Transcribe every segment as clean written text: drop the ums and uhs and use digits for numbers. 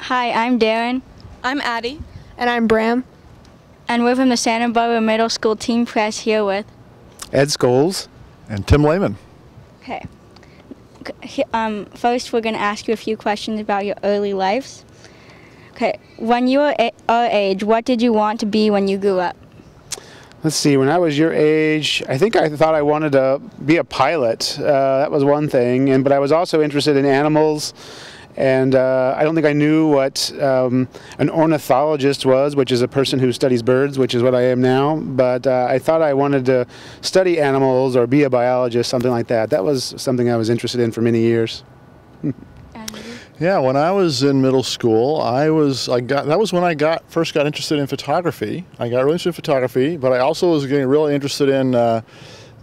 Hi, I'm Deryn. I'm Addie. And I'm Bram. And we're from the Santa Barbara Middle School Team Press here with Ed Scholes. And Tim Laman. Okay. First, we're going to ask you a few questions about your early lives. Okay. When you were our age, what did you want to be when you grew up? Let's see, when I was your age, I think I thought I wanted to be a pilot. That was one thing, but I was also interested in animals, and I don't think I knew what an ornithologist was, which is a person who studies birds, which is what I am now, but I thought I wanted to study animals or be a biologist, something like that. That was something I was interested in for many years. Yeah, when I was in middle school, that was when I first got interested in photography. I got really interested in photography, but I also was getting really interested in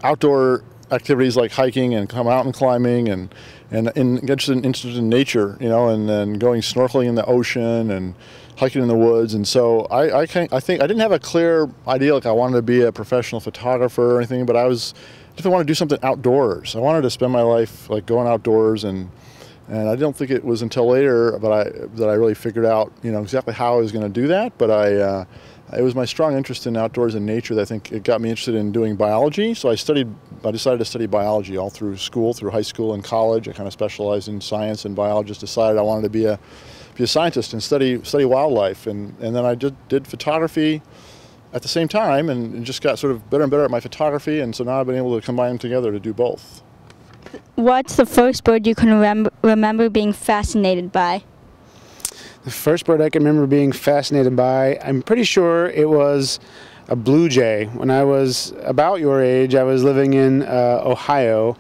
outdoor activities like hiking and mountain climbing and interested in nature, you know, and then going snorkeling in the ocean and hiking in the woods. And so I think I didn't have a clear idea like I wanted to be a professional photographer or anything, but I definitely wanted to do something outdoors. I wanted to spend my life like going outdoors, and I don't think it was until later that I really figured out, you know, exactly how I was going to do that. But it was my strong interest in outdoors and nature that I think it got me interested in doing biology. So I decided to study biology all through school, through high school and college. I kind of specialized in science and biology. Just decided I wanted to be a scientist and study wildlife. And then I did photography at the same time, and just got sort of better and better at my photography. And so now I've been able to combine them together to do both. What's the first bird you can remember being fascinated by? The first bird I can remember being fascinated by, I'm pretty sure it was a blue jay. When I was about your age, I was living in Ohio,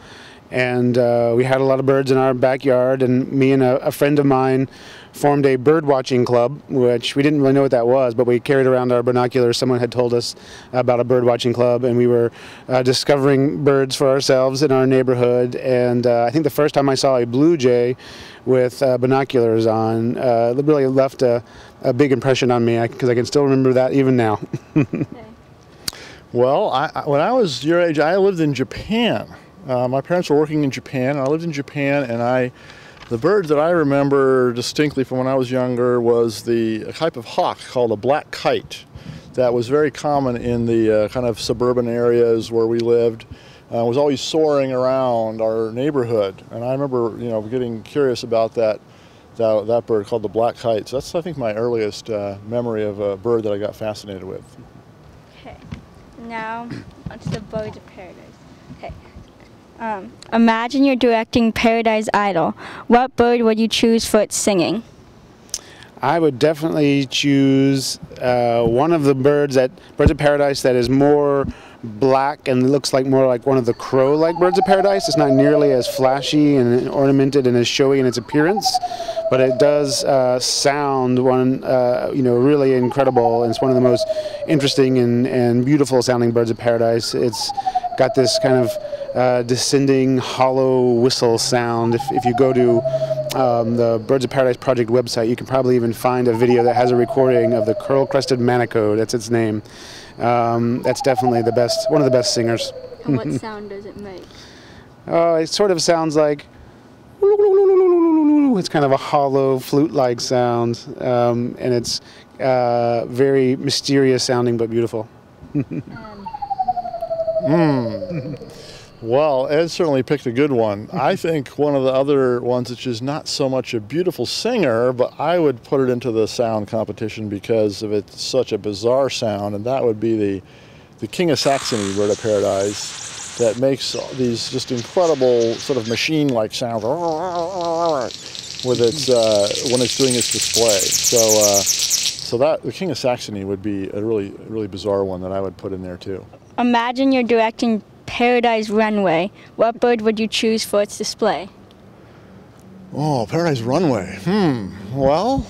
and we had a lot of birds in our backyard, and me and a friend of mine formed a bird watching club, which we didn't really know what that was, but we carried around our binoculars. Someone had told us about a bird watching club, and we were discovering birds for ourselves in our neighborhood. And I think the first time I saw a blue jay with binoculars on, it really left a big impression on me, because I can still remember that even now. Well, when I was your age, I lived in Japan. My parents were working in Japan, and I lived in Japan, and the bird that I remember distinctly from when I was younger was a type of hawk called a black kite that was very common in the kind of suburban areas where we lived. Was always soaring around our neighborhood, and I remember, you know, getting curious about that bird called the black kite. So that's, I think, my earliest memory of a bird that I got fascinated with. Okay, now onto the birds of paradise. Okay. Imagine you're directing Paradise Idol. What bird would you choose for its singing? I would definitely choose one of the birds of paradise that is more black and looks like more like one of the crow-like birds of paradise. It's not nearly as flashy and ornamented and as showy in its appearance, but it does sound really incredible. And it's one of the most interesting and beautiful sounding birds of paradise. It's got this kind of descending hollow whistle sound. If you go to the Birds of Paradise Project website, you can probably even find a video that has a recording of the curl-crested manaco. That's its name. That's definitely one of the best singers. And what sound does it make? It sort of sounds like, it's kind of a hollow flute-like sound, and it's very mysterious sounding but beautiful. Well, Ed certainly picked a good one. I think one of the other ones, which is not so much a beautiful singer, but I would put it into the sound competition because of its such a bizarre sound, and that would be the King of Saxony bird of paradise that makes these just incredible sort of machine-like sounds with its when it's doing its display. So that the King of Saxony would be a really, really bizarre one that I would put in there too. Imagine you're directing Paradise Runway. What bird would you choose for its display? Oh, Paradise Runway. Well,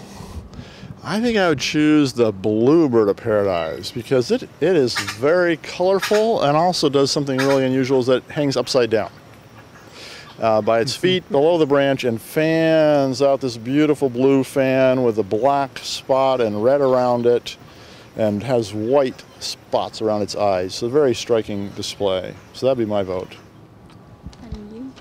I think I would choose the blue bird of paradise because it is very colorful and also does something really unusual, is that it hangs upside down by its feet below the branch and fans out this beautiful blue fan with a black spot and red around it, and has white spots around its eyes. So a very striking display. So that'd be my vote. And you?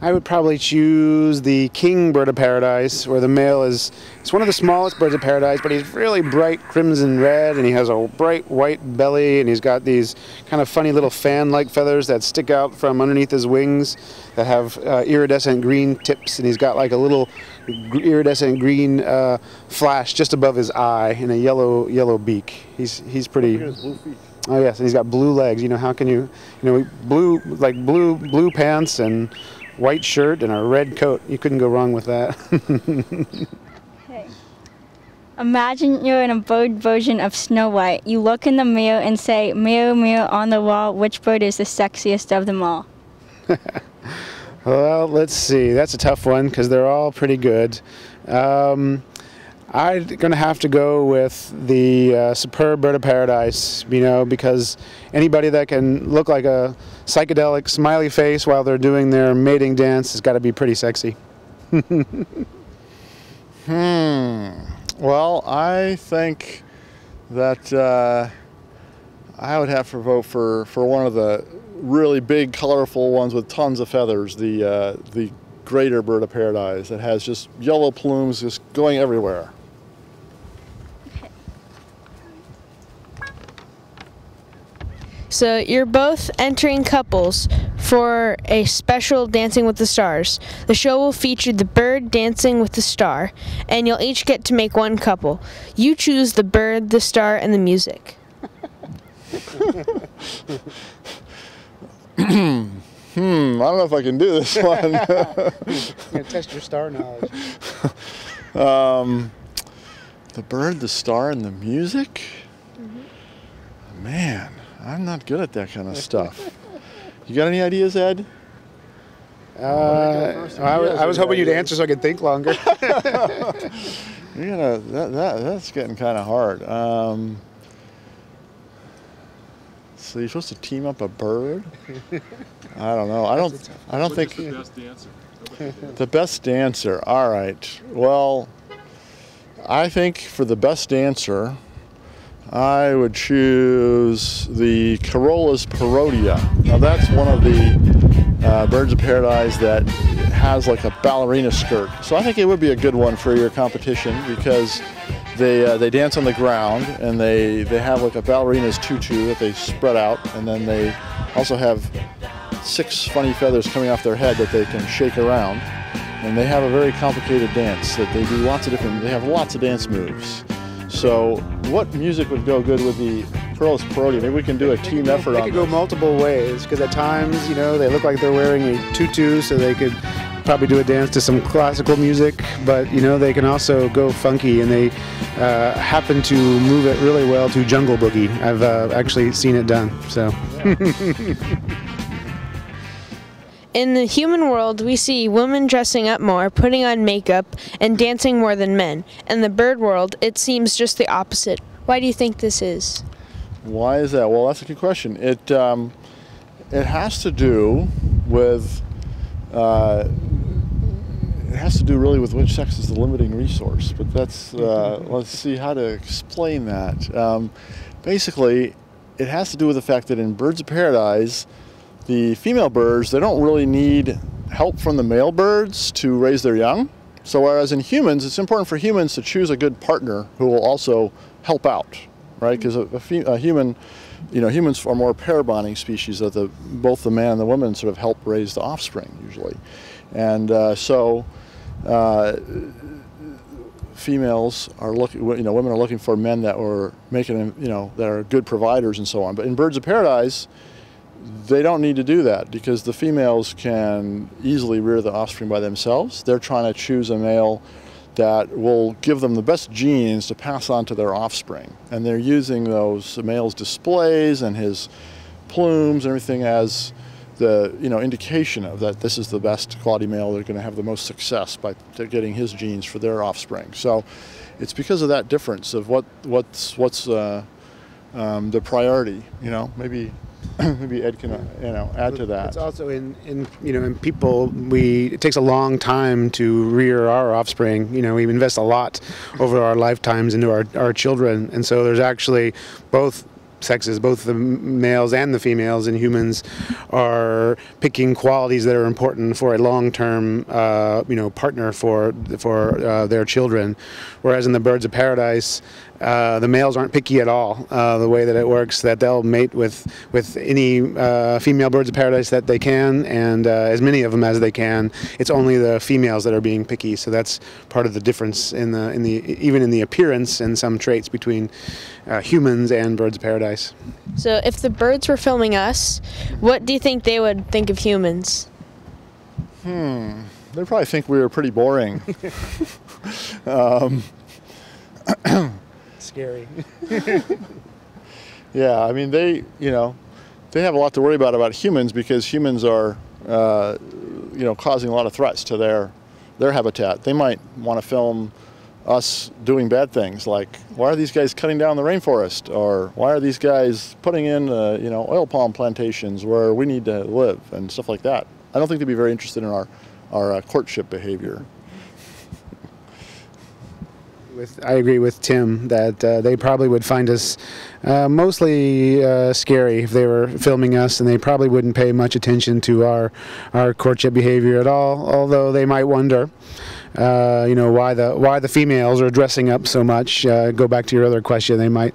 I would probably choose the king bird of paradise, where the male is, it's one of the smallest birds of paradise, but he's really bright crimson red, and he has a bright white belly, and he's got these kind of funny little fan-like feathers that stick out from underneath his wings that have iridescent green tips, and he's got like a little iridescent green flash just above his eye and a yellow beak. He's pretty. Oh yes, and he's got blue legs. You know, how can you know, blue pants and white shirt and a red coat. You couldn't go wrong with that. Okay. Imagine you're in a bird version of Snow White. You look in the mirror and say, "Mirror, mirror on the wall, which bird is the sexiest of them all?" Well, let's see. That's a tough one because they're all pretty good. I'm going to have to go with the superb bird of paradise, you know, because anybody that can look like a psychedelic smiley face while they're doing their mating dance has got to be pretty sexy. Well, I think that I would have to vote for one of the really big, colorful ones with tons of feathers, the greater bird of paradise that has just yellow plumes just going everywhere. So you're both entering couples for a special Dancing with the Stars. The show will feature the bird dancing with the star, and you'll each get to make one couple. You choose the bird, the star, and the music. I don't know if I can do this one. You're going to test your star knowledge. The bird, the star, and the music? Man, I'm not good at that kind of stuff. You got any ideas, Ed? I was hoping you'd answer so I could think longer. That's getting kind of hard. So you're supposed to team up a bird? I don't know. I don't think the best dancer. the best dancer. All right. Well, I think for the best dancer, I would choose the Corolla's Parodia. Now that's one of the birds of paradise that has like a ballerina skirt. So I think it would be a good one for your competition because they dance on the ground and they have like a ballerina's tutu that they spread out, and then they also have 6 funny feathers coming off their head that they can shake around. And they have a very complicated dance that they do they have lots of dance moves. So what music would go good with the Corolla's Parodia? Maybe we can do a team effort on They could go multiple ways, because at times, you know, they look like they're wearing a tutu, so they could probably do a dance to some classical music, but, you know, they can also go funky, and they happen to move it really well to Jungle Boogie. I've actually seen it done, so. In the human world, we see women dressing up more, putting on makeup, and dancing more than men. In the bird world, it seems just the opposite. Why do you think this is? Why is that? Well, that's a good question. It has to do with really with which sex is the limiting resource. But that's let's see how to explain that. Basically, it has to do with the fact that in birds of paradise, the female birds, they don't really need help from the male birds to raise their young. So whereas in humans, it's important for humans to choose a good partner who will also help out, right? Because a human, you know, humans are more pair bonding species that both the man and the woman sort of help raise the offspring usually. And females are looking, you know, women are looking for men that are making, you know, that are good providers and so on. But in birds of paradise, they don't need to do that because the females can easily rear the offspring by themselves. They're trying to choose a male that will give them the best genes to pass on to their offspring. And they're using those male's displays and his plumes and everything as the, you know, indication of that this is the best quality male. They're going to have the most success by getting his genes for their offspring. So it's because of that difference of what's the priority, you know, maybe Ed can add to that. It's also in people, it takes a long time to rear our offspring. You know, we invest a lot over our lifetimes into our children, and so there's actually both sexes, both the males and the females in humans, are picking qualities that are important for a long-term, partner for their children. Whereas in the birds of paradise, the males aren't picky at all. The way that it works, that they'll mate with any female birds of paradise that they can, and as many of them as they can. It's only the females that are being picky. So that's part of the difference even in the appearance and some traits between humans and birds of paradise. So if the birds were filming us, what do you think they would think of humans? They'd probably think we were pretty boring. Scary. Yeah, I mean, they have a lot to worry about humans, because humans are, causing a lot of threats to their habitat. They might want to film us doing bad things, like, why are these guys cutting down the rainforest, or why are these guys putting in oil palm plantations where we need to live, and stuff like that. I don't think they'd be very interested in our courtship behavior. I agree with Tim that they probably would find us mostly scary if they were filming us, and they probably wouldn't pay much attention to our courtship behavior at all, although they might wonder why the females are dressing up so much. Go back to your other question, they might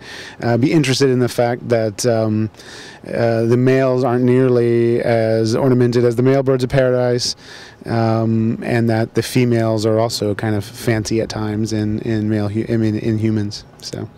be interested in the fact that the males aren't nearly as ornamented as the male birds of paradise, and that the females are also kind of fancy at times in humans. So.